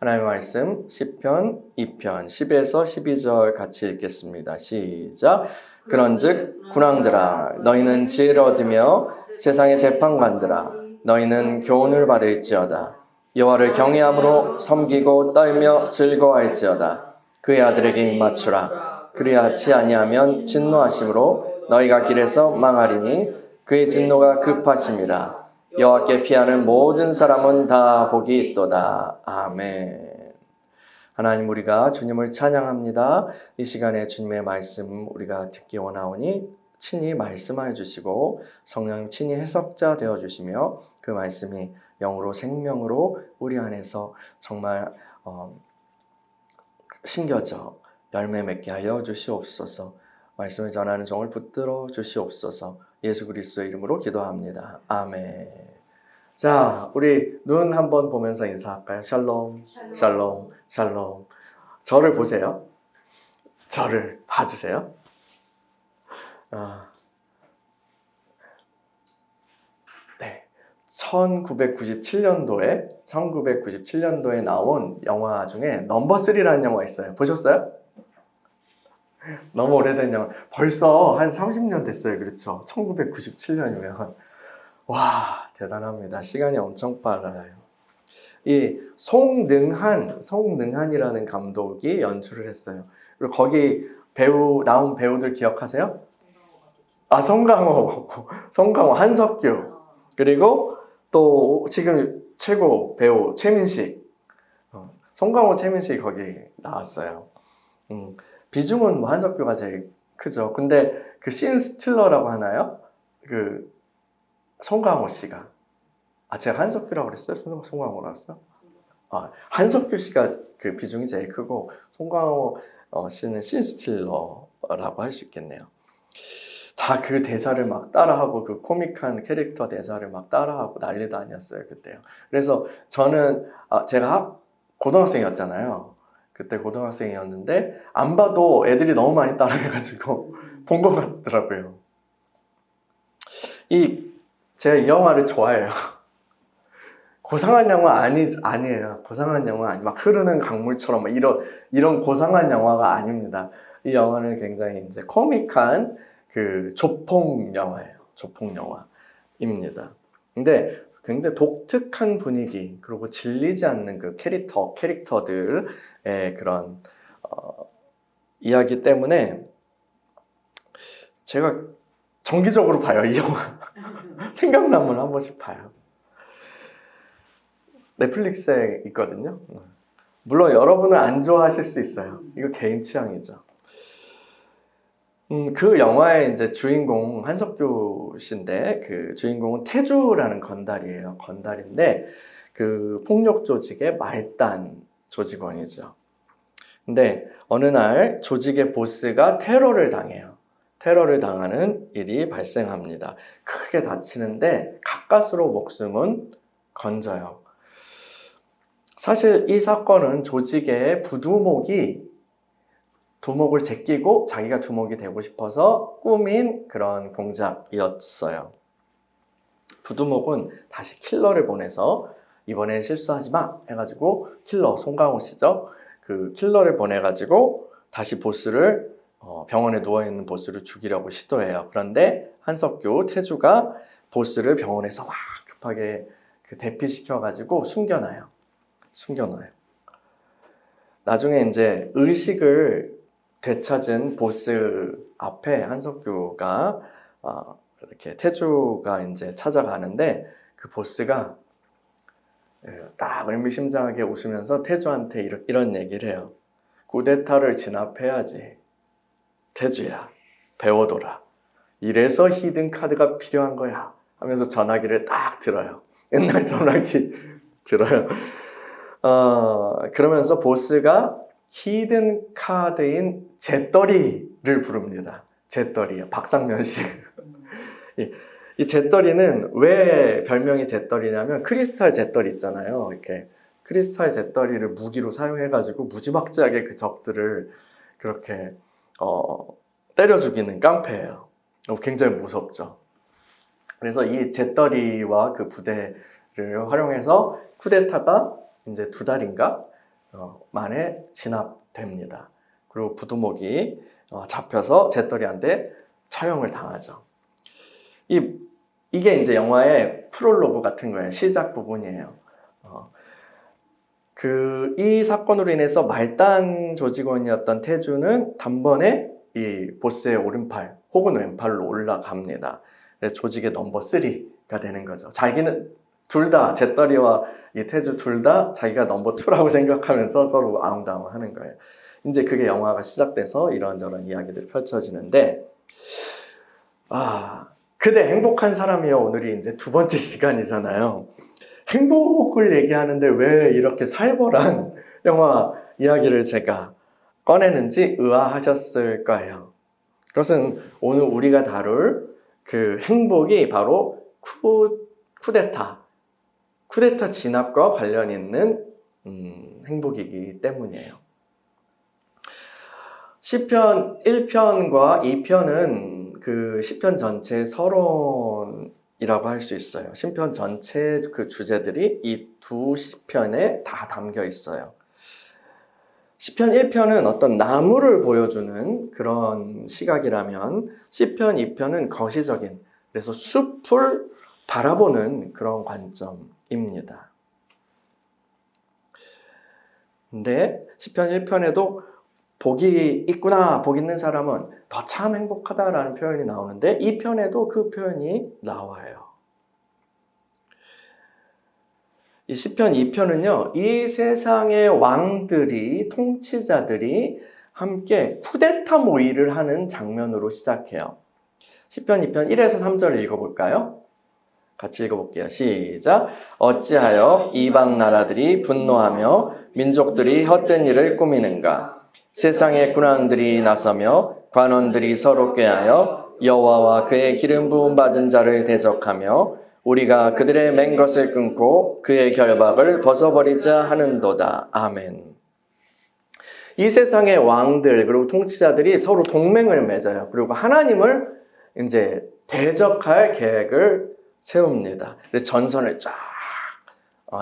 하나님의 말씀 시편 2편 10에서 12절 같이 읽겠습니다. 시작. 그런즉 군왕들아 너희는 지혜를 얻으며 세상의 재판관들아 너희는 교훈을 받을지어다. 여호와를 경외함으로 섬기고 떨며 즐거워할지어다. 그의 아들에게 입맞추라. 그리하지 아니하면 진노하심으로 너희가 길에서 망하리니 그의 진노가 급하심이라. 여호와께 피하는 모든 사람은 다 복이 있도다. 아멘. 하나님, 우리가 주님을 찬양합니다. 이 시간에 주님의 말씀 우리가 듣기 원하오니 친히 말씀하여 주시고 성령님 친히 해석자 되어 주시며 그 말씀이 영으로 생명으로 우리 안에서 정말 심겨져 열매 맺게 하여 주시옵소서. 말씀을 전하는 종을 붙들어 주시옵소서. 예수 그리스도의 이름으로 기도합니다. 아멘. 자, 우리 눈 한번 보면서 인사할까요? 샬롬, 샬롬, 샬롬. 저를 보세요. 저를 봐주세요. 네, 1997년도에 나온 영화 중에 넘버 3라는 영화 있어요. 보셨어요? 너무 오래된 영화. 벌써 한 30년 됐어요. 그렇죠? 1997년이면. 와, 대단합니다. 시간이 엄청 빨라요. 이 송능한이라는 감독이 연출을 했어요. 그리고 거기 나온 배우들 기억하세요? 송강호, 한석규, 그리고 또 지금 최고 배우 최민식, 송강호, 최민식이 거기 나왔어요. 비중은 뭐 한석규가 제일 크죠. 근데 그 신 스틸러라고 하나요? 그 송강호 씨가, 제가 한석규라고 그랬어요? 송강호라고 했어요? 한석규 씨가 그 비중이 제일 크고 송강호 씨는 신 스틸러라고 할 수 있겠네요. 다 그 대사를 막 따라하고 그 코믹한 캐릭터 대사를 막 따라하고 난리도 아니었어요 그때요. 그래서 저는 제가 고등학생이었잖아요. 그때 고등학생이었는데 안 봐도 애들이 너무 많이 따라해가지고 본 것 같더라고요. 제가 이 영화를 좋아해요. 고상한 영화 아니에요. 고상한 영화 막 흐르는 강물처럼 이런 고상한 영화가 아닙니다. 이 영화는 굉장히 이제 코믹한 그 조폭 영화예요. 조폭 영화입니다. 근데 굉장히 독특한 분위기, 그리고 질리지 않는 그 캐릭터들의 그런 이야기 때문에 제가 정기적으로 봐요, 이 영화. 생각나면 한 번씩 봐요. 넷플릭스에 있거든요. 물론 여러분은 안 좋아하실 수 있어요. 이거 개인 취향이죠. 그 영화의 이제 주인공 한석규 씨인데 그 주인공은 태주라는 건달이에요. 건달인데 그 폭력 조직의 말단 조직원이죠. 근데 어느 날 조직의 보스가 테러를 당해요. 테러를 당하는 일이 발생합니다. 크게 다치는데 가까스로 목숨은 건져요. 사실 이 사건은 조직의 부두목이 두목을 제끼고 자기가 주목이 되고 싶어서 꾸민 그런 공작이었어요. 부두목은 다시 킬러를 보내서 이번엔 실수하지 마 해가지고 킬러 송강호 씨죠. 그 킬러를 보내가지고 다시 보스를 병원에 누워있는 보스를 죽이려고 시도해요. 그런데 한석규, 태주가 보스를 병원에서 막 급하게 대피시켜가지고 숨겨놔요. 나중에 이제 의식을 되찾은 보스 앞에 한석규가 이렇게 태주가 이제 찾아가는데 그 보스가 딱 의미심장하게 웃으면서 태주한테 이런 얘기를 해요. 쿠데타를 진압해야지. 태주야, 배워둬라. 이래서 히든 카드가 필요한 거야. 하면서 전화기를 딱 들어요. 옛날 전화기 들어요. 그러면서 보스가 히든 카드인 잿더리를 부릅니다. 잿더리요. 박상면 씨. 이 잿더리는 왜 별명이 잿더리냐면 크리스탈 잿더리 있잖아요. 이렇게 크리스탈 잿더리를 무기로 사용해가지고 무지막지하게 그 적들을 그렇게 때려 죽이는 깡패예요. 굉장히 무섭죠. 그래서 이 잿더리와 그 부대를 활용해서 쿠데타가 이제 2달인가 만에 진압됩니다. 그리고 부두목이 잡혀서 잿더리한테 처형을 당하죠. 이게 이제 영화의 프롤로그 같은 거예요. 시작 부분이에요. 이 사건으로 인해서 말단 조직원이었던 태주는 단번에 이 보스의 오른팔 혹은 왼팔로 올라갑니다. 그래서 조직의 넘버 3가 되는 거죠. 자기는 둘 다, 잿더리와 이 태주 둘 다 자기가 넘버 2라고 생각하면서 서로 아웅다웅하는 거예요. 이제 그게 영화가 시작돼서 이런저런 이야기들이 펼쳐지는데, 그대 행복한 사람이요. 오늘이 이제 두 번째 시간이잖아요. 행복을 얘기하는데 왜 이렇게 살벌한 영화 이야기를 제가 꺼내는지 의아하셨을 거예요. 그것은 오늘 우리가 다룰 그 행복이 바로 쿠데타 진압과 관련 있는 행복이기 때문이에요. 시편 1편과 2편은 그 시편 전체의 서론이라고 할 수 있어요. 시편 전체 그 주제들이 이 두 시편에 다 담겨 있어요. 시편 1편은 어떤 나무를 보여주는 그런 시각이라면 시편 2편은 거시적인, 그래서 숲을 바라보는 그런 관점입니다. 근데 시편 1편에도 복이 있구나, 복 있는 사람은 더 참 행복하다라는 표현이 나오는데 이 편에도 그 표현이 나와요. 이 시편 2편은요, 이 세상의 왕들이, 통치자들이 함께 쿠데타 모의를 하는 장면으로 시작해요. 시편 2편 1에서 3절을 읽어볼까요? 같이 읽어볼게요. 시작. 어찌하여 이방 나라들이 분노하며 민족들이 헛된 일을 꾸미는가? 세상의 군왕들이 나서며 관원들이 서로 꾀하여 여호와와 그의 기름 부음 받은 자를 대적하며 우리가 그들의 맨 것을 끊고 그의 결박을 벗어버리자 하는도다. 아멘. 이 세상의 왕들 그리고 통치자들이 서로 동맹을 맺어요. 그리고 하나님을 이제 대적할 계획을 세웁니다. 그래서 전선을 쫙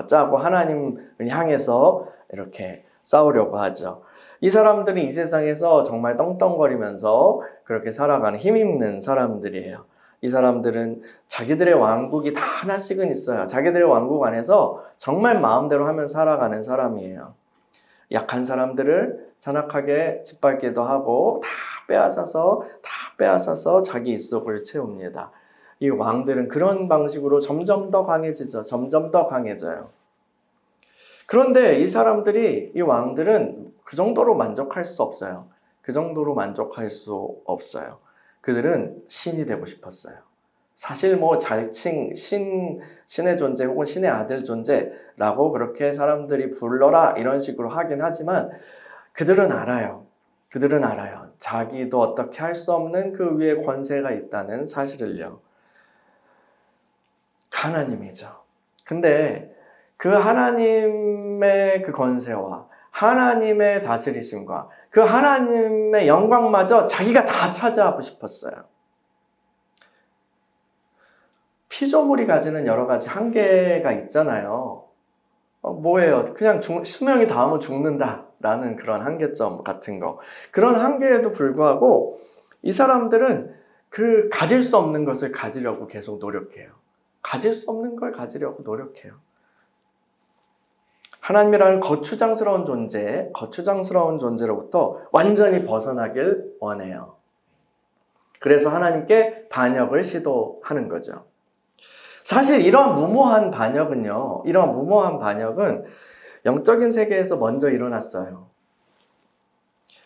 짜고 하나님을 향해서 이렇게 싸우려고 하죠. 이 사람들은 이 세상에서 정말 떵떵거리면서 그렇게 살아가는 힘있는 사람들이에요. 이 사람들은 자기들의 왕국이 다 하나씩은 있어요. 자기들의 왕국 안에서 정말 마음대로 하면 살아가는 사람이에요. 약한 사람들을 잔악하게 짓밟기도 하고 다 빼앗아서 자기 입속을 채웁니다. 이 왕들은 그런 방식으로 점점 더 강해지죠. 점점 더 강해져요. 그런데 이 왕들은 그 정도로 만족할 수 없어요. 그 정도로 만족할 수 없어요. 그들은 신이 되고 싶었어요. 사실 자칭 신의 존재 혹은 신의 아들 존재라고 그렇게 사람들이 불러라 이런 식으로 하긴 하지만 그들은 알아요. 자기도 어떻게 할 수 없는 그 위에 권세가 있다는 사실을요. 하나님이죠. 근데 그 하나님의 그 권세와 하나님의 다스리심과 그 하나님의 영광마저 자기가 다 차지하고 싶었어요. 피조물이 가지는 여러 가지 한계가 있잖아요. 뭐예요? 그냥 수명이 닿으면 죽는다라는 그런 한계점 같은 거. 그런 한계에도 불구하고 이 사람들은 그 가질 수 없는 것을 가지려고 계속 노력해요. 가질 수 없는 걸 가지려고 노력해요. 하나님이라는 거추장스러운 존재로부터 완전히 벗어나길 원해요. 그래서 하나님께 반역을 시도하는 거죠. 사실 이러한 무모한 반역은 영적인 세계에서 먼저 일어났어요.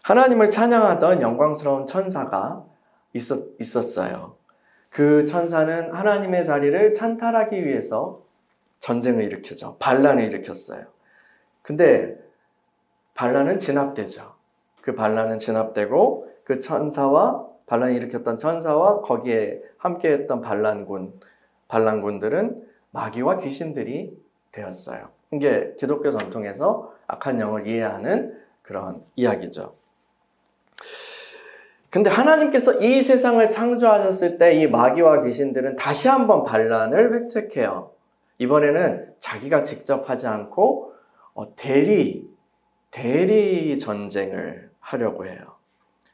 하나님을 찬양하던 영광스러운 천사가 있었어요. 그 천사는 하나님의 자리를 찬탈하기 위해서 전쟁을 일으키죠. 반란을 일으켰어요. 근데 반란은 진압되죠. 그 반란은 진압되고 그 반란을 일으켰던 천사와 거기에 함께했던 반란군들은 마귀와 귀신들이 되었어요. 이게 기독교 전통에서 악한 영을 이해하는 그런 이야기죠. 근데 하나님께서 이 세상을 창조하셨을 때 이 마귀와 귀신들은 다시 한번 반란을 획책해요. 이번에는 자기가 직접 하지 않고 대리 대리 전쟁을 하려고 해요.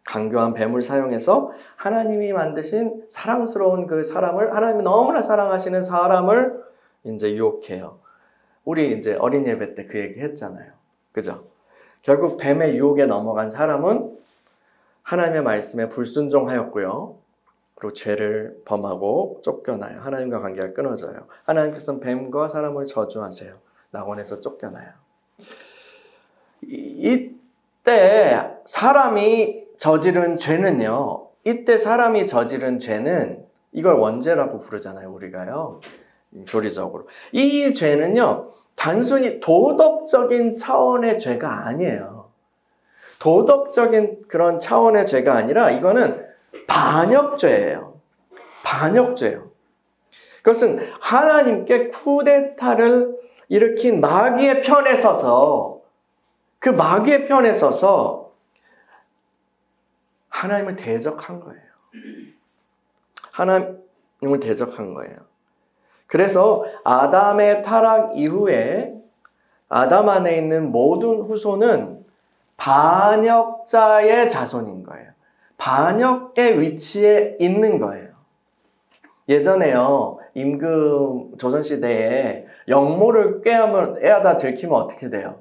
강교한 뱀을 사용해서 하나님이 만드신 사랑스러운 그 사람을, 하나님이 너무나 사랑하시는 사람을 이제 유혹해요. 우리 이제 어린 예배 때 그 얘기 했잖아요. 그죠? 결국 뱀의 유혹에 넘어간 사람은 하나님의 말씀에 불순종하였고요. 그리고 죄를 범하고 쫓겨나요. 하나님과 관계가 끊어져요. 하나님께서는 뱀과 사람을 저주하세요. 낙원에서 쫓겨나요. 이때 사람이 저지른 죄는요. 이때 사람이 저지른 죄는 이걸 원죄라고 부르잖아요. 우리가요. 교리적으로. 이 죄는요. 단순히 도덕적인 차원의 죄가 아니에요. 도덕적인 그런 차원의 죄가 아니라 이거는 반역죄예요. 반역죄예요. 그것은 하나님께 쿠데타를 일으킨 마귀의 편에 서서 그 마귀의 편에 서서 하나님을 대적한 거예요. 하나님을 대적한 거예요. 그래서 아담의 타락 이후에 아담 안에 있는 모든 후손은 반역자의 자손인 거예요. 반역의 위치에 있는 거예요. 예전에요, 임금 조선시대에 영모를 꾀하다 들키면 어떻게 돼요?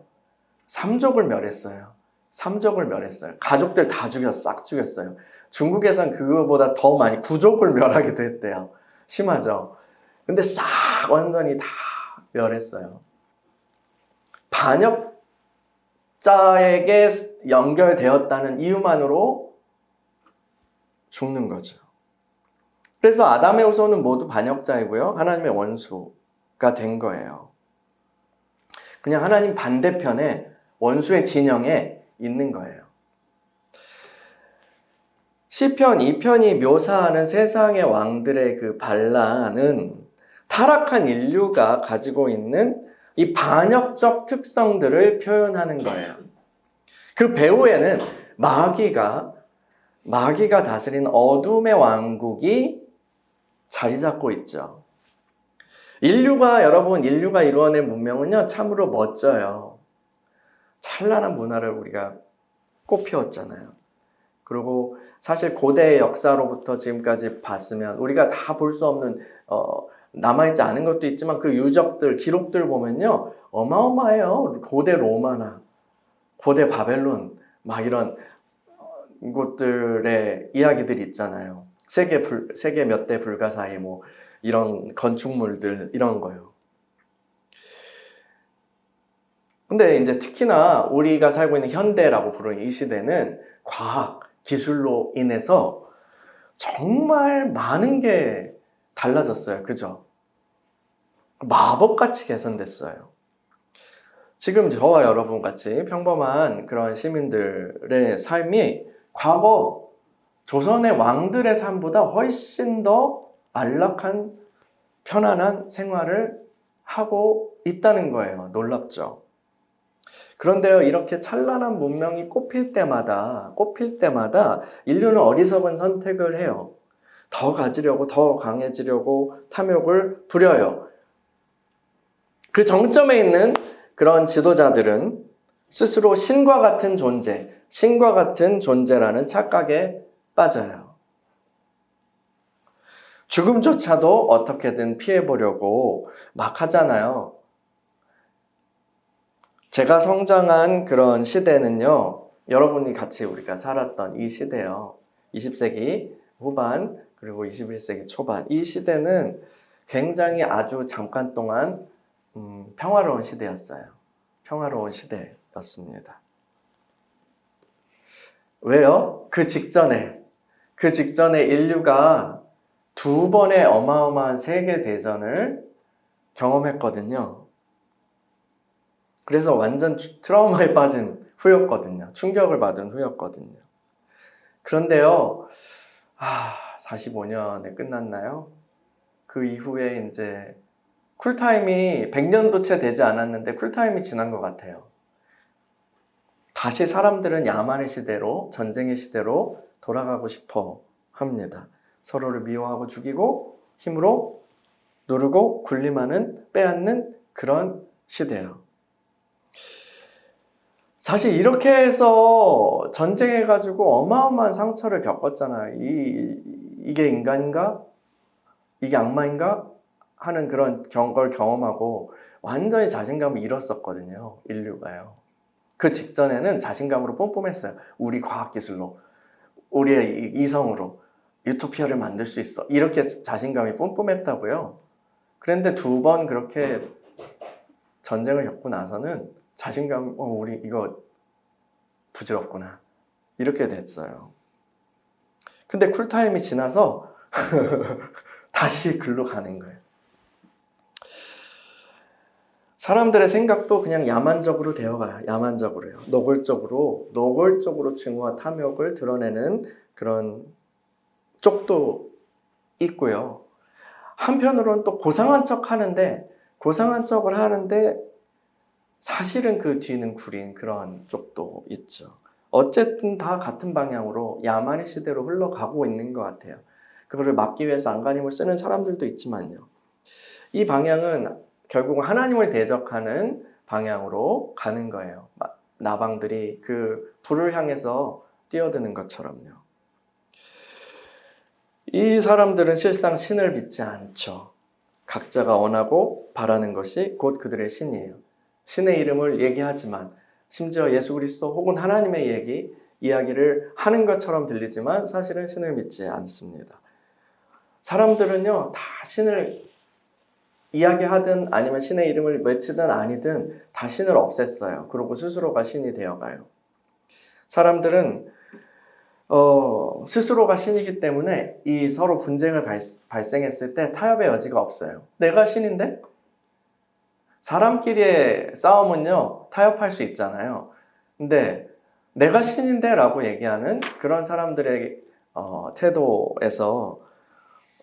삼족을 멸했어요. 삼족을 멸했어요. 가족들 다 싹 죽였어요. 중국에선 그거보다 더 많이 구족을 멸하기도 했대요. 심하죠? 근데 싹 완전히 다 멸했어요. 반역자에게 연결되었다는 이유만으로 죽는 거죠. 그래서 아담의 후손은 모두 반역자이고요. 하나님의 원수가 된 거예요. 그냥 하나님 반대편에 원수의 진영에 있는 거예요. 시편 2편이 묘사하는 세상의 왕들의 그 반란은 타락한 인류가 가지고 있는 이 반역적 특성들을 표현하는 거예요. 그 배후에는 마귀가 다스린 어둠의 왕국이 자리 잡고 있죠. 인류가 이루어낸 문명은요, 참으로 멋져요. 찬란한 문화를 우리가 꽃피웠잖아요. 그리고 사실 고대의 역사로부터 지금까지 봤으면 우리가 다 볼 수 없는 남아있지 않은 것도 있지만 그 유적들, 기록들 보면요, 어마어마해요. 고대 로마나 고대 바벨론 막 이런 곳들의 이야기들이 있잖아요. 세계 몇 대 불가사의 뭐 이런 건축물들 이런 거요. 근데 이제 특히나 우리가 살고 있는 현대라고 부르는 이 시대는 과학, 기술로 인해서 정말 많은 게 달라졌어요. 그죠? 마법같이 개선됐어요. 지금 저와 여러분 같이 평범한 그런 시민들의 삶이 과거 조선의 왕들의 삶보다 훨씬 더 안락한 편안한 생활을 하고 있다는 거예요. 놀랍죠? 그런데요, 이렇게 찬란한 문명이 꽃필 때마다 인류는 어리석은 선택을 해요. 더 가지려고, 더 강해지려고 탐욕을 부려요. 그 정점에 있는 그런 지도자들은 스스로 신과 같은 존재라는 착각에 빠져요. 죽음조차도 어떻게든 피해보려고 막 하잖아요. 제가 성장한 그런 시대는요, 여러분이 같이 우리가 살았던 이 시대요. 20세기 후반 그리고 21세기 초반. 이 시대는 굉장히 아주 잠깐 동안 평화로운 시대였어요. 평화로운 시대였습니다. 왜요? 그 직전에 인류가 2번의 어마어마한 세계대전을 경험했거든요. 그래서 완전 트라우마에 빠진 후였거든요. 충격을 받은 후였거든요. 그런데요, 45년에 끝났나요? 그 이후에 이제 쿨타임이 100년도 채 되지 않았는데 쿨타임이 지난 것 같아요. 다시 사람들은 야만의 시대로, 전쟁의 시대로 돌아가고 싶어 합니다. 서로를 미워하고 죽이고 힘으로 누르고 군림하는, 빼앗는 그런 시대예요. 사실 이렇게 해서 전쟁해가지고 어마어마한 상처를 겪었잖아요. 이게 인간인가? 이게 악마인가? 하는 그런 걸 경험하고 완전히 자신감을 잃었었거든요. 인류가요. 그 직전에는 자신감으로 뿜뿜했어요. 우리 과학기술로, 우리의 이성으로 유토피아를 만들 수 있어. 이렇게 자신감이 뿜뿜했다고요. 그런데 2번 그렇게 전쟁을 겪고 나서는 자신감, 우리 이거 부질없구나. 이렇게 됐어요. 근데 쿨타임이 지나서 다시 글로 가는 거예요. 사람들의 생각도 그냥 야만적으로 되어가요. 야만적으로요. 노골적으로 증오와 탐욕을 드러내는 그런 쪽도 있고요. 한편으로는 또 고상한 척을 하는데 사실은 그 뒤는 구린 그런 쪽도 있죠. 어쨌든 다 같은 방향으로 야만의 시대로 흘러가고 있는 것 같아요. 그거를 막기 위해서 안간힘을 쓰는 사람들도 있지만요. 이 방향은 결국 하나님을 대적하는 방향으로 가는 거예요. 나방들이 그 불을 향해서 뛰어드는 것처럼요. 이 사람들은 실상 신을 믿지 않죠. 각자가 원하고 바라는 것이 곧 그들의 신이에요. 신의 이름을 얘기하지만 심지어 예수 그리스도 혹은 하나님의 이야기를 하는 것처럼 들리지만 사실은 신을 믿지 않습니다. 사람들은요, 다 신을 이야기하든 아니면 신의 이름을 외치든 아니든 다 신을 없앴어요. 그리고 스스로가 신이 되어가요. 사람들은 스스로가 신이기 때문에 이 서로 분쟁을 발생했을 때 타협의 여지가 없어요. 내가 신인데? 사람끼리의 싸움은요, 타협할 수 있잖아요. 근데 내가 신인데? 라고 얘기하는 그런 사람들의 태도에서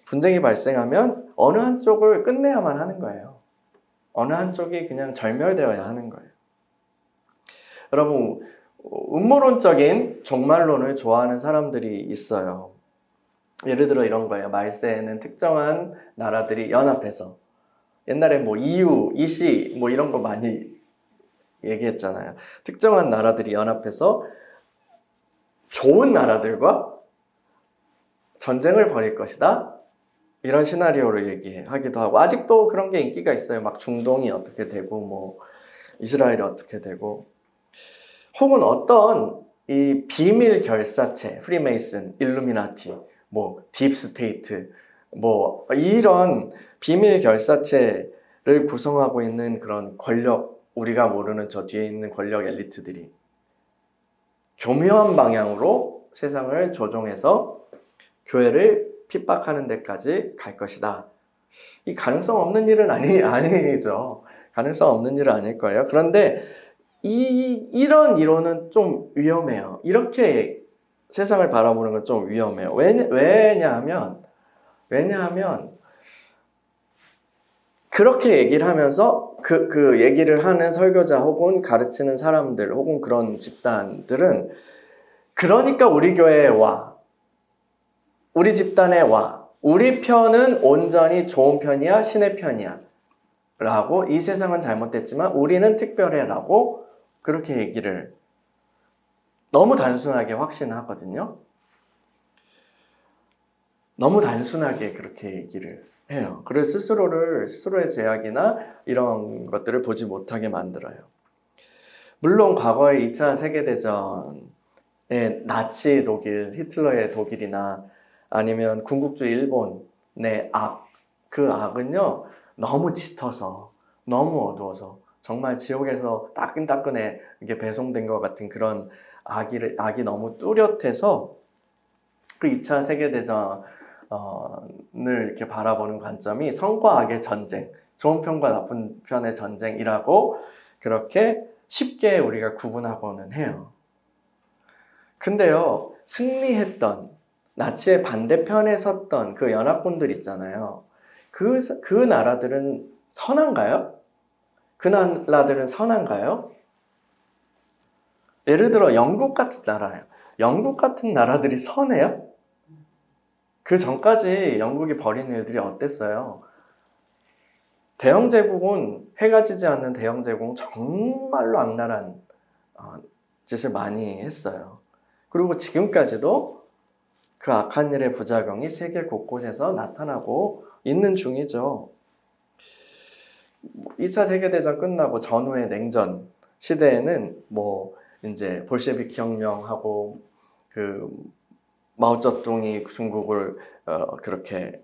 분쟁이 발생하면 어느 한쪽을 끝내야만 하는 거예요. 어느 한쪽이 그냥 절멸되어야 하는 거예요. 여러분, 음모론적인 종말론을 좋아하는 사람들이 있어요. 예를 들어 이런 거예요. 말세에는 특정한 나라들이 연합해서 옛날에 뭐 EU, EC 뭐 이런 거 많이 얘기했잖아요. 특정한 나라들이 연합해서 좋은 나라들과 전쟁을 벌일 것이다. 이런 시나리오를 얘기하기도 하고 아직도 그런 게 인기가 있어요. 막 중동이 어떻게 되고 뭐 이스라엘이 어떻게 되고 혹은 어떤 이 비밀 결사체, 프리메이슨, 일루미나티, 뭐 딥스테이트, 뭐 이런 비밀 결사체를 구성하고 있는 그런 권력, 우리가 모르는 저 뒤에 있는 권력 엘리트들이 교묘한 방향으로 세상을 조종해서 교회를 핍박하는 데까지 갈 것이다. 이 가능성 없는 일은 아니죠. 가능성 없는 일은 아닐 거예요. 그런데 이런 이론은 좀 위험해요. 이렇게 세상을 바라보는 건 좀 위험해요. 왜냐하면 그렇게 얘기를 하면서 그 얘기를 하는 설교자 혹은 가르치는 사람들 혹은 그런 집단들은 그러니까 우리 교회에 와. 우리 집단에 와. 우리 편은 온전히 좋은 편이야, 신의 편이야. 라고 이 세상은 잘못됐지만 우리는 특별해 라고 그렇게 얘기를 너무 단순하게 확신하거든요. 너무 단순하게 그렇게 얘기를 해요. 그래서 스스로의 죄악이나 이런 것들을 보지 못하게 만들어요. 물론 과거의 2차 세계대전의 나치 독일, 히틀러의 독일이나 아니면 군국주의 일본의 그 악은요, 너무 짙어서, 너무 어두워서, 정말 지옥에서 따끈따끈해 이게 배송된 것 같은 그런 악이 너무 뚜렷해서 그 2차 세계대전을 이렇게 바라보는 관점이 선과 악의 전쟁, 좋은 편과 나쁜 편의 전쟁이라고 그렇게 쉽게 우리가 구분하고는 해요. 근데요, 승리했던 나치의 반대편에 섰던 그 연합군들 있잖아요. 그 나라들은 선한가요? 그 나라들은 선한가요? 예를 들어 영국 같은 나라예요. 영국 같은 나라들이 선해요? 그 전까지 영국이 벌인 일들이 어땠어요? 대영 제국은 해가 지지 않는 대영 제국은 정말로 악랄한 짓을 많이 했어요. 그리고 지금까지도 그 악한 일의 부작용이 세계 곳곳에서 나타나고 있는 중이죠. 2차 세계대전 끝나고 전후의 냉전 시대에는 이제 볼셰비키 혁명하고 그 마오쩌둥이 중국을 그렇게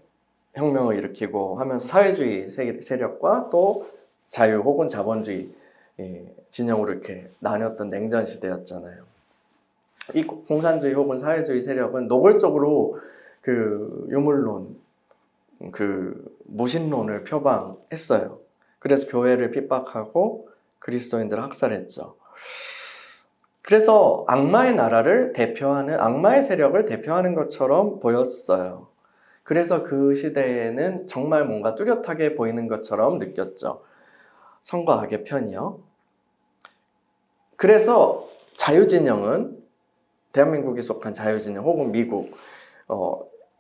혁명을 일으키고 하면서 사회주의 세력과 또 자유 혹은 자본주의 진영으로 이렇게 나뉘었던 냉전 시대였잖아요. 이 공산주의 혹은 사회주의 세력은 노골적으로 그 유물론, 그 무신론을 표방했어요. 그래서 교회를 핍박하고 그리스도인들을 학살했죠. 그래서 악마의 나라를 대표하는, 악마의 세력을 대표하는 것처럼 보였어요. 그래서 그 시대에는 정말 뭔가 뚜렷하게 보이는 것처럼 느꼈죠. 선과 악의 편이요. 그래서 자유진영은, 대한민국에 속한 자유진영 혹은 미국,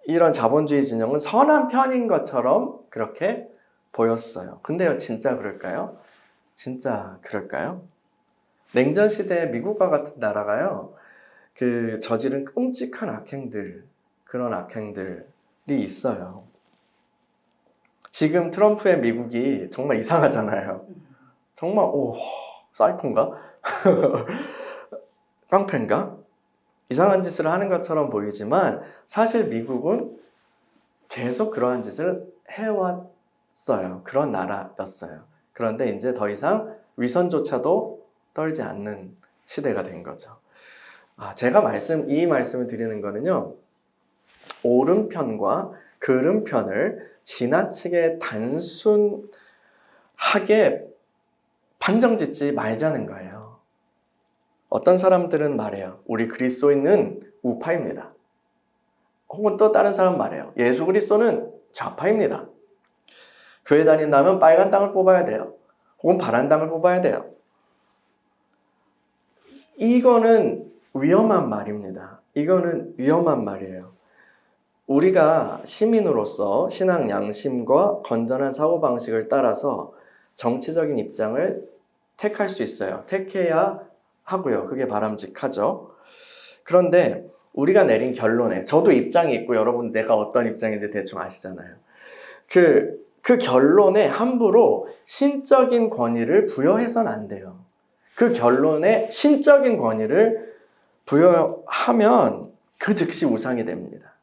이런 자본주의 진영은 선한 편인 것처럼 그렇게 보였어요. 근데요, 진짜 그럴까요? 진짜 그럴까요? 냉전 시대에 미국과 같은 나라가요, 그 저지른 끔찍한 악행들, 그런 악행들이 있어요. 지금 트럼프의 미국이 정말 이상하잖아요. 정말 사이콘가? 깡패인가? 이상한 짓을 하는 것처럼 보이지만 사실 미국은 계속 그러한 짓을 해왔어요. 그런 나라였어요. 그런데 이제 더 이상 위선조차도 떨지 않는 시대가 된 거죠. 제가 이 말씀을 드리는 거는요, 옳은 편과 그른 편을 지나치게 단순하게 판정짓지 말자는 거예요. 어떤 사람들은 말해요. 우리 그리스도인은 우파입니다. 혹은 또 다른 사람 말해요. 예수 그리스도는 좌파입니다. 교회 다닌다면 빨간 땅을 뽑아야 돼요. 혹은 파란 땅을 뽑아야 돼요. 이거는 위험한 말입니다. 이거는 위험한 말이에요. 우리가 시민으로서 신앙 양심과 건전한 사고방식을 따라서 정치적인 입장을 택할 수 있어요. 택해야 하고요. 그게 바람직하죠. 그런데 우리가 내린 결론에, 저도 입장이 있고 여러분 내가 어떤 입장인지 대충 아시잖아요. 그 결론에 함부로 신적인 권위를 부여해서는 안 돼요. 그 결론에 신적인 권위를 부여하면 그 즉시 우상이 됩니다.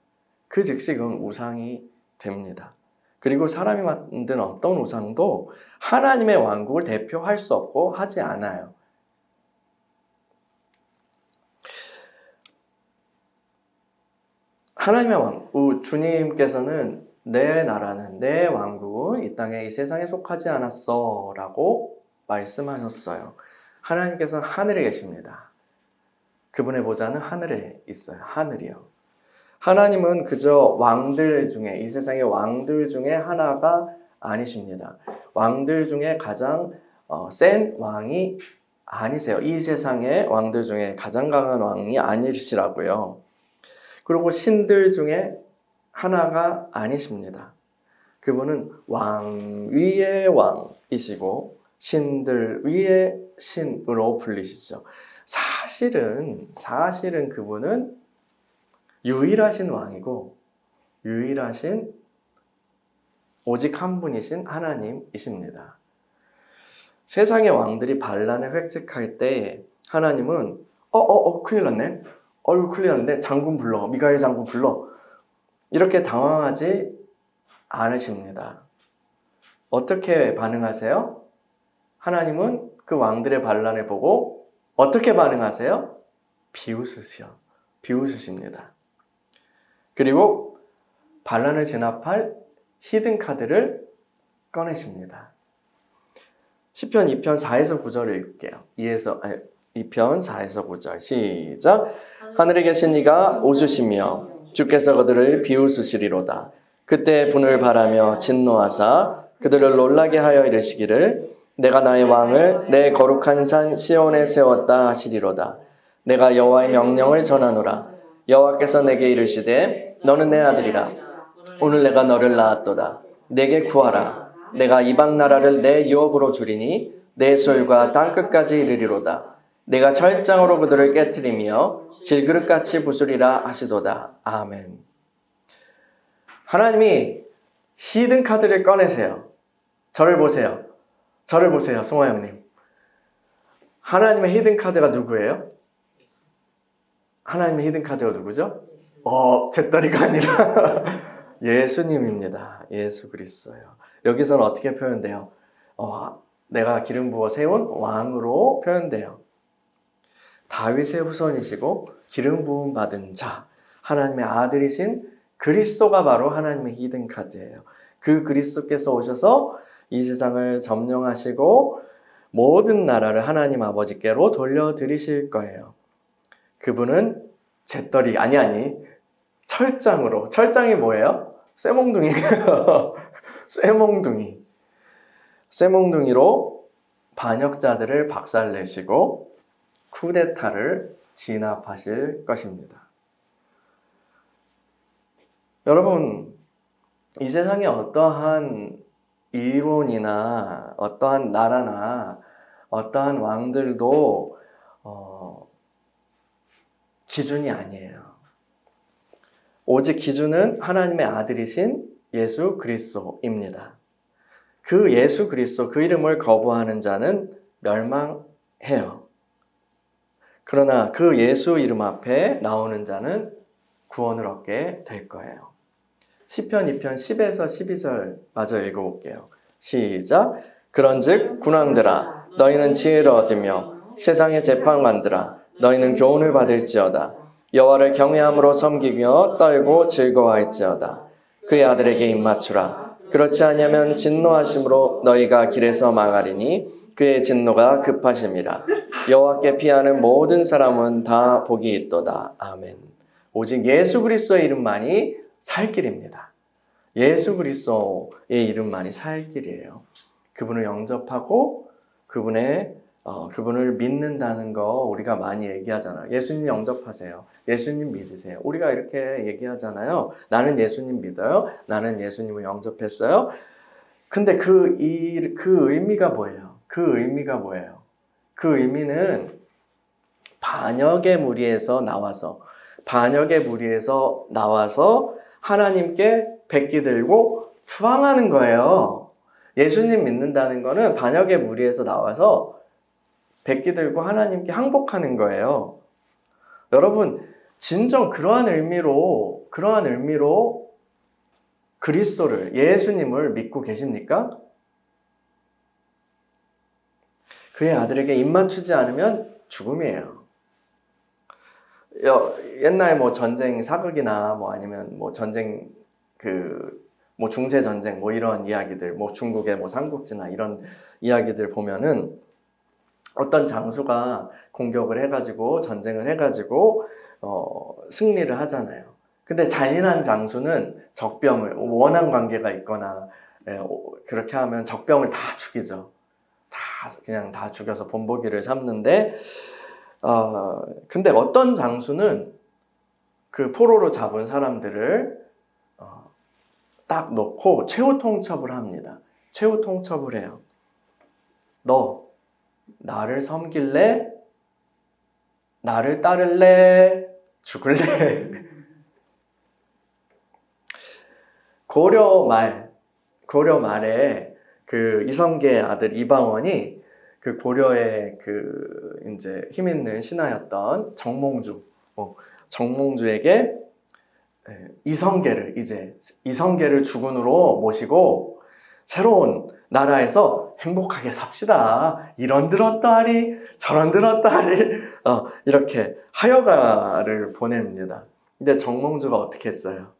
그 즉시 그건 우상이 됩니다. 그리고 사람이 만든 어떤 우상도 하나님의 왕국을 대표할 수 없고 하지 않아요. 하나님의 왕국, 주님께서는 내 나라는, 내 왕국은 이 땅에, 이 세상에 속하지 않았어 라고 말씀하셨어요. 하나님께서는 하늘에 계십니다. 그분의 보좌는 하늘에 있어요. 하늘이요. 하나님은 그저 왕들 중에, 이 세상의 왕들 중에 하나가 아니십니다. 왕들 중에 가장 센 왕이 아니세요. 이 세상의 왕들 중에 가장 강한 왕이 아니시라고요. 그리고 신들 중에 하나가 아니십니다. 그분은 왕 위의 왕이시고 신들 위의 신으로 불리시죠. 사실은 그분은 유일하신 왕이고 유일하신 오직 한 분이신 하나님이십니다. 세상의 왕들이 반란을 획책할 때 하나님은 큰일 났네. 큰일 났는데 장군 불러. 미가엘 장군 불러. 이렇게 당황하지 않으십니다. 어떻게 반응하세요? 하나님은 그 왕들의 반란을 보고 어떻게 반응하세요? 비웃으십니다. 그리고 반란을 진압할 히든 카드를 꺼내십니다. 시편 2편 4에서 9절을 읽을게요. 2편 4에서 9절 시작. 하늘에 계신 이가 오주시며 주께서 그들을 비웃으시리로다. 그때 분을 바라며 진노하사 그들을 놀라게 하여 이르시기를 내가 나의 왕을 내 거룩한 산 시온에 세웠다 하시리로다. 내가 여호와의 명령을 전하노라. 여호와께서 내게 이르시되 너는 내 아들이라. 오늘 내가 너를 낳았도다. 내게 구하라. 내가 이방 나라를 내 유업으로 주리니 내 소유가 땅끝까지 이르리로다. 내가 철장으로 그들을 깨트리며 질그릇같이 부수리라 하시도다. 아멘. 하나님이 히든 카드를 꺼내세요. 저를 보세요. 저를 보세요. 송하 형님. 하나님의 히든 카드가 누구예요? 하나님의 히든 카드가 누구죠? 잿더리가 아니라 예수님입니다. 예수 그리스도예요. 여기서는 어떻게 표현돼요? 내가 기름 부어 세운 왕으로 표현돼요. 다윗의 후손이시고 기름 부음 받은 자, 하나님의 아들이신 그리스도가 바로 하나님의 히든 카드예요. 그 그리스도께서 오셔서 이 세상을 점령하시고 모든 나라를 하나님 아버지께로 돌려드리실 거예요. 그분은 잿더리 아니 철장으로. 철장이 뭐예요? 쇠몽둥이에요. 쇠몽둥이로 반역자들을 박살내시고 쿠데타를 진압하실 것입니다. 여러분, 이 세상에 어떠한 이론이나 어떠한 나라나 어떠한 왕들도 기준이 아니에요. 오직 기준은 하나님의 아들이신 예수 그리스도입니다. 그 예수 그리스도, 그 이름을 거부하는 자는 멸망해요. 그러나 그 예수 이름 앞에 나오는 자는 구원을 얻게 될 거예요. 시편 2편 10에서 12절 마저 읽어볼게요. 시작. 그런즉 군왕들아 너희는 지혜를 얻으며 세상의 재판관들아 너희는 교훈을 받을지어다. 여호와를 경외함으로 섬기며 떨고 즐거워할지어다. 그의 아들에게 입맞추라. 그렇지 아니하면 진노하심으로 너희가 길에서 망하리니 그의 진노가 급하심이라. 여호와께 피하는 모든 사람은 다 복이 있도다. 아멘. 오직 예수 그리스도의 이름만이 살 길입니다. 예수 그리스도의 이름만이 살 길이에요. 그분을 영접하고 그분을 믿는다는 거 우리가 많이 얘기하잖아요. 예수님 영접하세요. 예수님 믿으세요. 우리가 이렇게 얘기하잖아요. 나는 예수님 믿어요. 나는 예수님을 영접했어요. 근데 그 의미가 뭐예요? 그 의미는 반역의 무리에서 나와서 하나님께 백기 들고 추앙하는 거예요. 예수님 믿는다는 거는 반역의 무리에서 나와서 백기 들고 하나님께 항복하는 거예요. 여러분, 진정 그러한 의미로 그리스도를, 예수님을 믿고 계십니까? 그의 아들에게 입맞추지 않으면 죽음이에요. 옛날 전쟁 사극이나 아니면 전쟁 중세 전쟁 이런 이야기들, 중국의 삼국지나 이런 이야기들 보면은 어떤 장수가 공격을 해가지고 전쟁을 해가지고 승리를 하잖아요. 근데 잔인한 장수는 적병을 원한 관계가 있거나 그렇게 하면 적병을 다 죽이죠. 그냥 다 죽여서 본보기를 삼는데 근데 어떤 장수는 그 포로로 잡은 사람들을 딱 놓고 최후 통첩을 합니다. 최후 통첩을 해요. 너 나를 섬길래? 나를 따를래? 죽을래? 고려 말에 그 이성계의 아들 이방원이 그 고려의 이제 힘 있는 신하였던 정몽주에게 이성계를 주군으로 모시고 새로운 나라에서 행복하게 삽시다. 이런 들었다하리 저런 들었다하리 이렇게 하여가를 보냅니다. 근데 정몽주가 어떻게 했어요?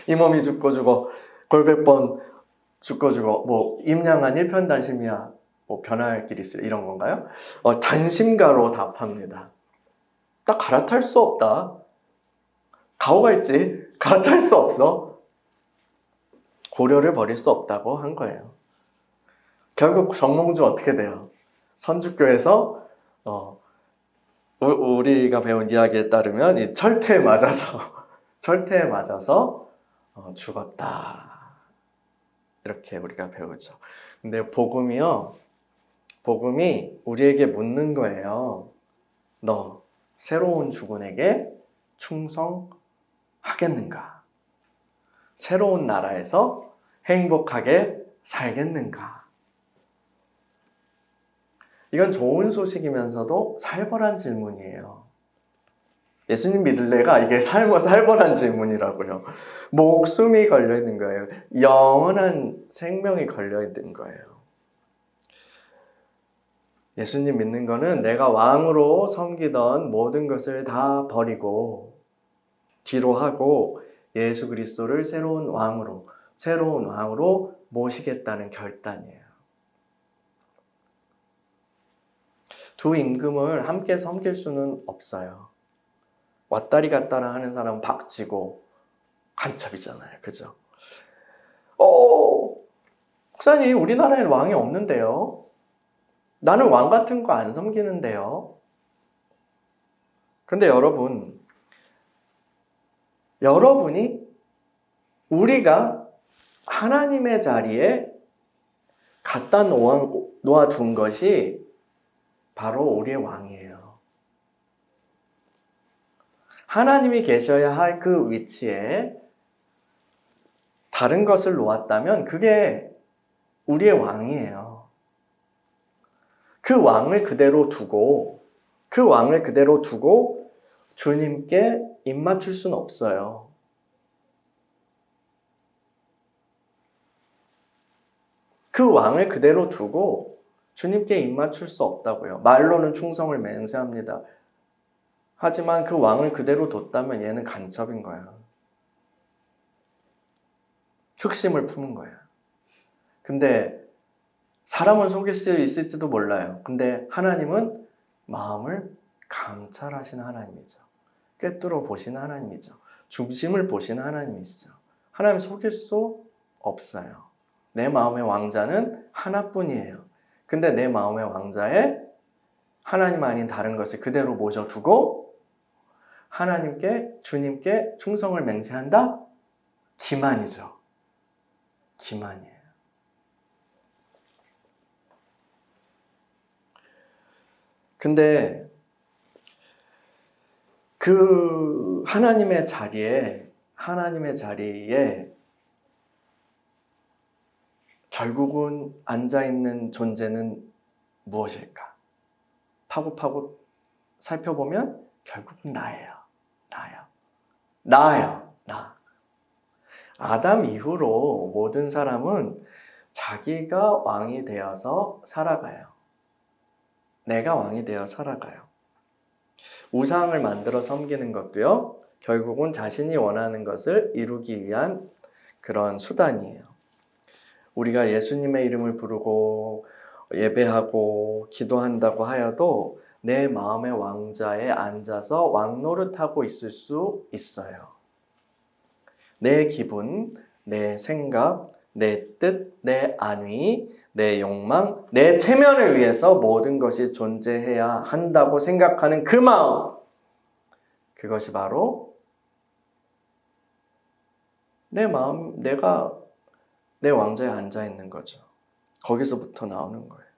이 몸이 죽고 골백번 죽고 임양한 일편단심이야 변할 길이 있으리 이런 건가요? 단심가로 답합니다. 딱 갈아탈 수 없다. 가오가 있지 갈아탈 수 없어. 고려를 버릴 수 없다고 한 거예요. 결국 정몽주 어떻게 돼요? 선주교에서 우리가 배운 이야기에 따르면 이 철퇴에 맞아서 죽었다. 이렇게 우리가 배우죠. 근데 복음이요. 복음이 우리에게 묻는 거예요. 너 새로운 주군에게 충성하겠는가? 새로운 나라에서 행복하게 살겠는가? 이건 좋은 소식이면서도 살벌한 질문이에요. 예수님 믿을래가 이게 살벌한 질문이라고요. 목숨이 걸려있는 거예요. 영원한 생명이 걸려있는 거예요. 예수님 믿는 거는 내가 왕으로 섬기던 모든 것을 다 버리고 뒤로 하고 예수 그리스도를 새로운 왕으로 모시겠다는 결단이에요. 두 임금을 함께 섬길 수는 없어요. 왔다리 갔다리 하는 사람은 박쥐고 간첩이잖아요. 그죠? 목사님, 우리나라에는 왕이 없는데요. 나는 왕 같은 거 안 섬기는데요. 근데 여러분이 우리가 하나님의 자리에 갖다 놓아둔 것이 바로 우리의 왕이에요. 하나님이 계셔야 할 그 위치에 다른 것을 놓았다면 그게 우리의 왕이에요. 그 왕을 그대로 두고 주님께 입맞출 수는 없어요. 그 왕을 그대로 두고 주님께 입맞출 수 없다고요. 말로는 충성을 맹세합니다. 하지만 그 왕을 그대로 뒀다면 얘는 간첩인 거야. 흑심을 품은 거야. 근데 사람은 속일 수 있을지도 몰라요. 근데 하나님은 마음을 감찰하시는 하나님이죠. 꿰뚫어 보시는 하나님이죠. 중심을 보시는 하나님이시죠. 하나님 속일 수 없어요. 내 마음의 왕자는 하나뿐이에요. 근데 내 마음의 왕자에 하나님 아닌 다른 것을 그대로 모셔두고 주님께 충성을 맹세한다? 기만이죠. 기만이에요. 근데 그 하나님의 자리에 결국은 앉아있는 존재는 무엇일까? 파고파고 살펴보면 결국은 나예요. 나. 아담 이후로 모든 사람은 자기가 왕이 되어서 살아가요. 내가 왕이 되어 살아가요. 우상을 만들어 섬기는 것도요, 결국은 자신이 원하는 것을 이루기 위한 그런 수단이에요. 우리가 예수님의 이름을 부르고 예배하고 기도한다고 하여도 내 마음의 왕자에 앉아서 왕노릇하고 있을 수 있어요. 내 기분, 내 생각, 내 뜻, 내 안위, 내 욕망, 내 체면을 위해서 모든 것이 존재해야 한다고 생각하는 그 마음, 그것이 바로 내가 내 왕자에 앉아 있는 거죠. 거기서부터 나오는 거예요.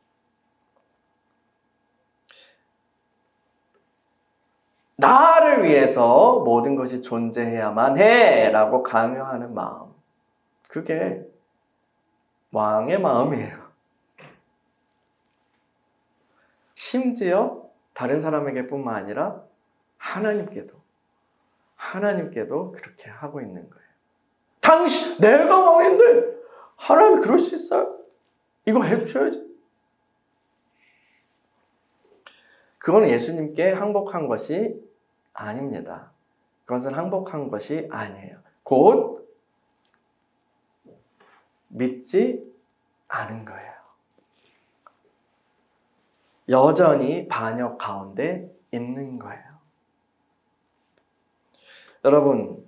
나를 위해서 모든 것이 존재해야만 해라고 강요하는 마음, 그게 왕의 마음이에요. 심지어 다른 사람에게 뿐만 아니라 하나님께도 그렇게 하고 있는 거예요. 내가 왕인데 하나님이 그럴 수 있어요? 이거 해주셔야지. 그건 예수님께 항복한 것이 아닙니다. 그것은 항복한 것이 아니에요. 곧 믿지 않은 거예요. 여전히 반역 가운데 있는 거예요. 여러분,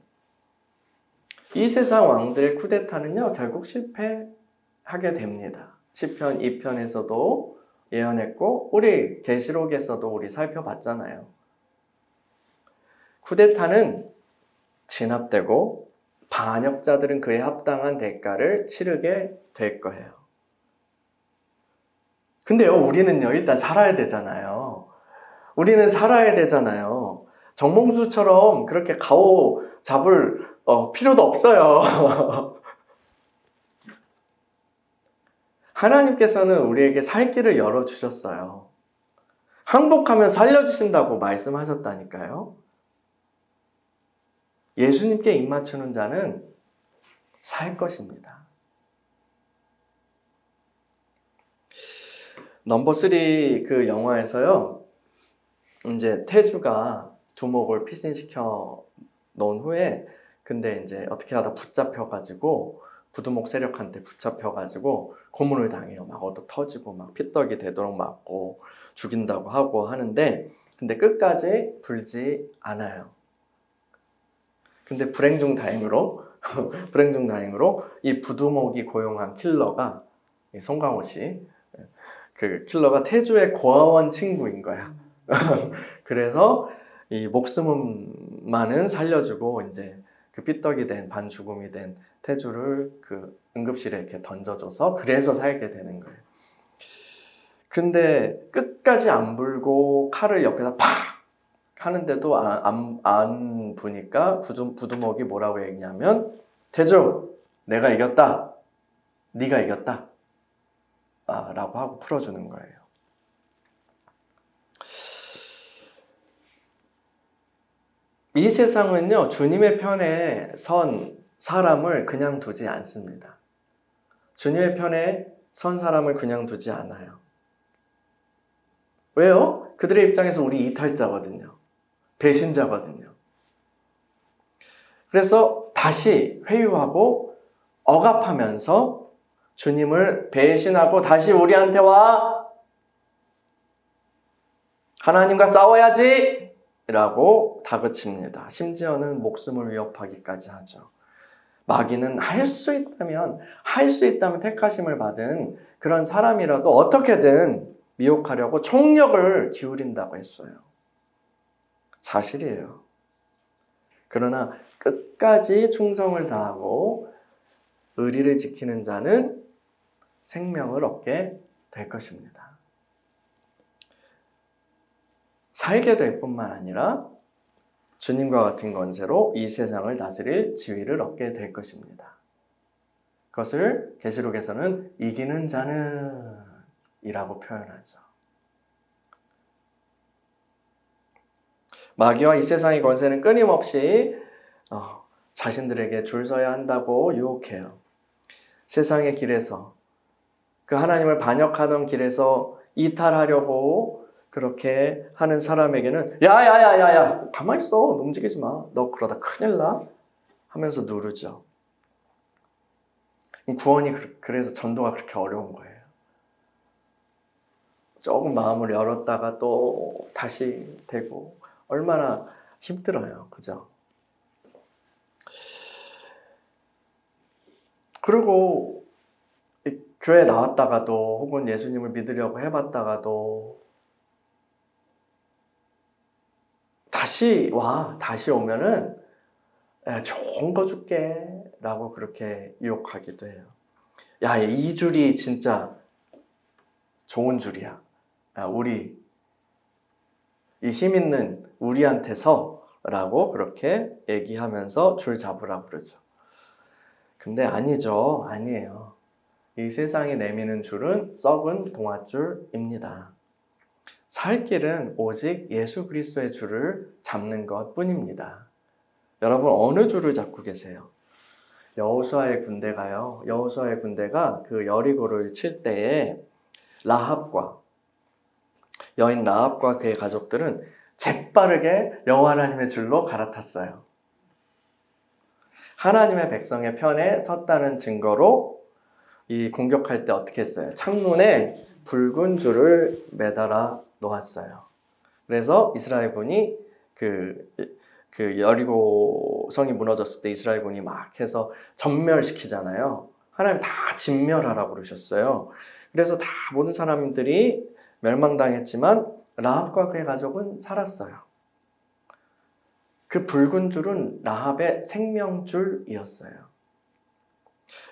이 세상 왕들의 쿠데타는요, 결국 실패하게 됩니다. 시편 2편에서도 예언했고, 우리 계시록에서도 우리 살펴봤잖아요. 쿠데타는 진압되고 반역자들은 그에 합당한 대가를 치르게 될 거예요. 근데요, 우리는요, 일단 살아야 되잖아요. 우리는 살아야 되잖아요. 정몽수처럼 그렇게 가오 잡을 필요도 없어요. 하나님께서는 우리에게 살 길을 열어주셨어요. 항복하면 살려주신다고 말씀하셨다니까요. 예수님께 입맞추는 자는 살 것입니다. 넘버 3 그 영화에서요, 이제 태주가 두목을 피신시켜 놓은 후에, 근데 이제 어떻게 하다 붙잡혀가지고 부두목 세력한테 붙잡혀가지고 고문을 당해요. 막 얻어 터지고 막 피떡이 되도록 맞고 죽인다고 하고 하는데, 근데 끝까지 불지 않아요. 근데 불행 중 다행으로 이 부두목이 고용한 킬러가, 송강호 씨, 그 킬러가 태주의 고아원 친구인 거야. 그래서 이 목숨만은 살려주고 이제 그 삐떡이 된 반죽음이 된 태주를 그 응급실에 이렇게 던져줘서 그래서 살게 되는 거예요. 근데 끝까지 안 불고 칼을 옆에다 팍 하는데도 안 부니까 부두목이 뭐라고 얘기냐면, 태주, 내가 이겼다. 네가 이겼다. 라고 하고 풀어주는 거예요. 이 세상은요, 주님의 편에 선 사람을 그냥 두지 않습니다. 주님의 편에 선 사람을 그냥 두지 않아요. 왜요? 그들의 입장에서 우리 이탈자거든요. 배신자거든요. 그래서 다시 회유하고 억압하면서 주님을 배신하고 다시 우리한테 와! 하나님과 싸워야지! 라고 다그칩니다. 심지어는 목숨을 위협하기까지 하죠. 마귀는 할 수 있다면 택하심을 받은 그런 사람이라도 어떻게든 미혹하려고 총력을 기울인다고 했어요. 사실이에요. 그러나 끝까지 충성을 다하고 의리를 지키는 자는 생명을 얻게 될 것입니다. 살게 될 뿐만 아니라 주님과 같은 권세로 이 세상을 다스릴 지위를 얻게 될 것입니다. 그것을 계시록에서는 이기는 자는 이라고 표현하죠. 마귀와 이 세상의 권세는 끊임없이 자신들에게 줄 서야 한다고 유혹해요. 세상의 길에서, 그 하나님을 반역하던 길에서 이탈하려고 그렇게 하는 사람에게는 야야야야야, 가만히 있어, 움직이지 마, 너 그러다 큰일 나 하면서 누르죠. 구원이 그래서 전도가 그렇게 어려운 거예요. 조금 마음을 열었다가 또 다시 되고 얼마나 힘들어요. 그죠? 그리고 교회 나왔다가도 혹은 예수님을 믿으려고 해봤다가도 다시 오면은 좋은 거 줄게 라고 그렇게 유혹하기도 해요. 야, 이 줄이 진짜 좋은 줄이야. 우리 이 힘 있는 우리한테서 라고 그렇게 얘기하면서 줄 잡으라고 그러죠. 근데 아니에요. 이 세상이 내미는 줄은 썩은 동아줄입니다. 살 길은 오직 예수 그리스도의 줄을 잡는 것 뿐입니다. 여러분, 어느 줄을 잡고 계세요? 여호수아의 군대가 그 여리고를 칠 때에 여인 라합과 그의 가족들은 재빠르게 여호와 하나님의 줄로 갈아탔어요. 하나님의 백성의 편에 섰다는 증거로 이 공격할 때 어떻게 했어요? 창문에 붉은 줄을 매달아 놓았어요. 그래서 이스라엘군이 그 여리고 성이 무너졌을 때 이스라엘군이 막 해서 전멸시키잖아요. 하나님 다 진멸하라고 그러셨어요. 그래서 다 모든 사람들이 멸망당했지만 라합과 그의 가족은 살았어요. 그 붉은 줄은 라합의 생명줄이었어요.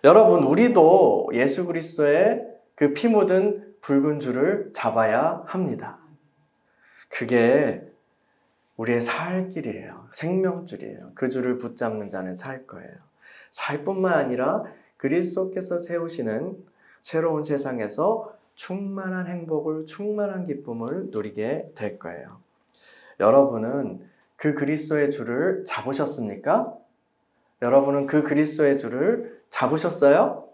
여러분, 우리도 예수 그리스도의 그 피 묻은 붉은 줄을 잡아야 합니다. 그게 우리의 살 길이에요. 생명줄이에요. 그 줄을 붙잡는 자는 살 거예요. 살 뿐만 아니라 그리스도께서 세우시는 새로운 세상에서 충만한 행복을, 충만한 기쁨을 누리게 될 거예요. 여러분은 그 그리스도의 줄을 잡으셨습니까? 여러분은 그 그리스도의 줄을 잡으셨어요?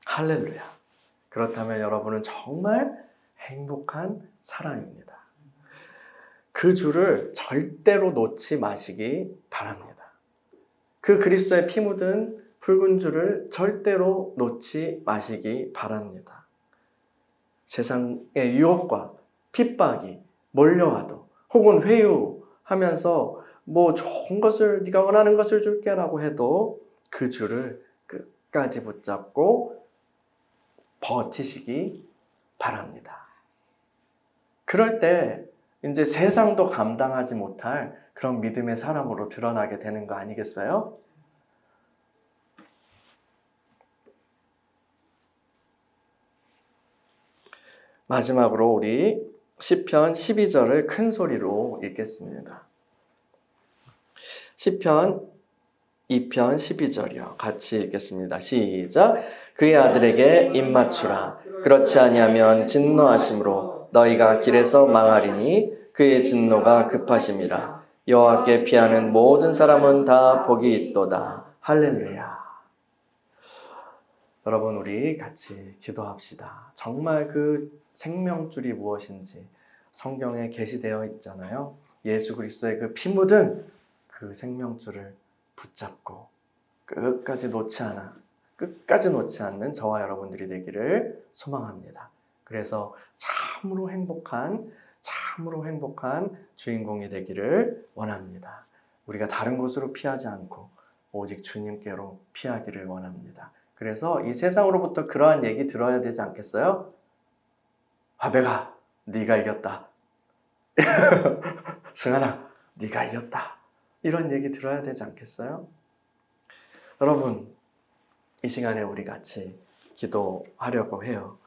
할렐루야. 그렇다면 여러분은 정말 행복한 사람입니다. 그 줄을 절대로 놓지 마시기 바랍니다. 그 그리스도의 피 묻은 붉은 줄을 절대로 놓지 마시기 바랍니다. 세상의 유혹과 핍박이 몰려와도 혹은 회유하면서 뭐 좋은 것을 네가 원하는 것을 줄게 라고 해도 그 줄을 끝까지 붙잡고 버티시기 바랍니다. 그럴 때 이제 세상도 감당하지 못할 그런 믿음의 사람으로 드러나게 되는 거 아니겠어요? 마지막으로 우리 시편 12절을 큰 소리로 읽겠습니다. 시편 2편 12절이요. 같이 읽겠습니다. 시작. 그의 아들에게 입맞추라. 그렇지 아니하면 진노하심으로 너희가 길에서 망하리니 그의 진노가 급하심이라. 여호와께 피하는 모든 사람은 다 복이 있도다. 할렐루야. 여러분, 우리 같이 기도합시다. 정말 그 생명줄이 무엇인지 성경에 게시되어 있잖아요. 예수 그리스도의 그 피 묻은 그 생명줄을 붙잡고 끝까지 놓지 않는 저와 여러분들이 되기를 소망합니다. 그래서 참으로 행복한 주인공이 되기를 원합니다. 우리가 다른 곳으로 피하지 않고 오직 주님께로 피하기를 원합니다. 그래서 이 세상으로부터 그러한 얘기 들어야 되지 않겠어요? 화배가 네가 이겼다. 승환아 네가 이겼다. 이런 얘기 들어야 되지 않겠어요? 여러분, 이 시간에 우리 같이 기도하려고 해요.